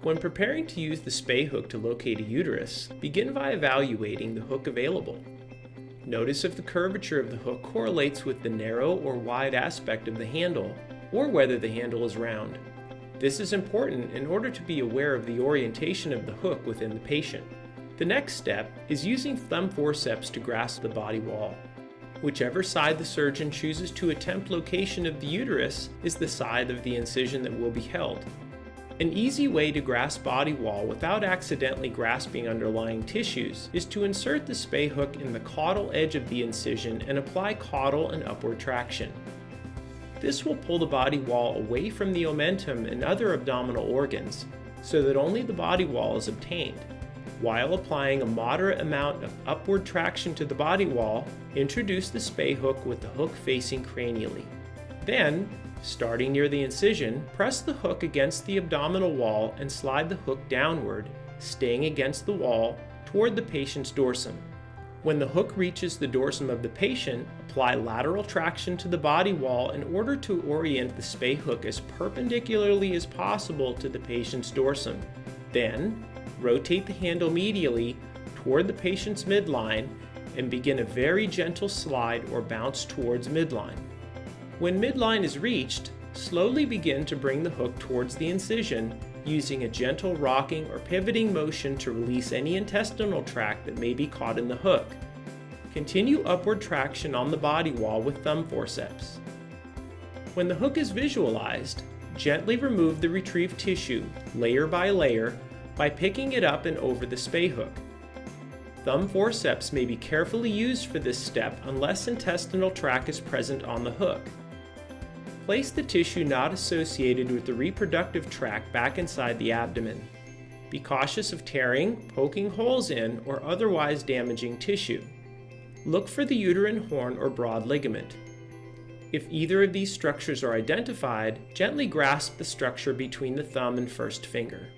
When preparing to use the Spay hook to locate a uterus, begin by evaluating the hook available. Notice if the curvature of the hook correlates with the narrow or wide aspect of the handle, or whether the handle is round. This is important in order to be aware of the orientation of the hook within the patient. The next step is using thumb forceps to grasp the body wall. Whichever side the surgeon chooses to attempt location of the uterus is the side of the incision that will be held. An easy way to grasp body wall without accidentally grasping underlying tissues is to insert the Spay hook in the caudal edge of the incision and apply caudal and upward traction. This will pull the body wall away from the omentum and other abdominal organs so that only the body wall is obtained. While applying a moderate amount of upward traction to the body wall, introduce the Spay hook with the hook facing cranially. Then, starting near the incision, press the hook against the abdominal wall and slide the hook downward, staying against the wall, toward the patient's dorsum. When the hook reaches the dorsum of the patient, apply lateral traction to the body wall in order to orient the Spay hook as perpendicularly as possible to the patient's dorsum. Then, rotate the handle medially toward the patient's midline and begin a very gentle slide or bounce towards midline. When midline is reached, slowly begin to bring the hook towards the incision using a gentle rocking or pivoting motion to release any intestinal tract that may be caught in the hook. Continue upward traction on the body wall with thumb forceps. When the hook is visualized, gently remove the retrieved tissue, layer by layer, by picking it up and over the Spay hook. Thumb forceps may be carefully used for this step unless intestinal tract is present on the hook. Place the tissue not associated with the reproductive tract back inside the abdomen. Be cautious of tearing, poking holes in, or otherwise damaging tissue. Look for the uterine horn or broad ligament. If either of these structures are identified, gently grasp the structure between the thumb and first finger.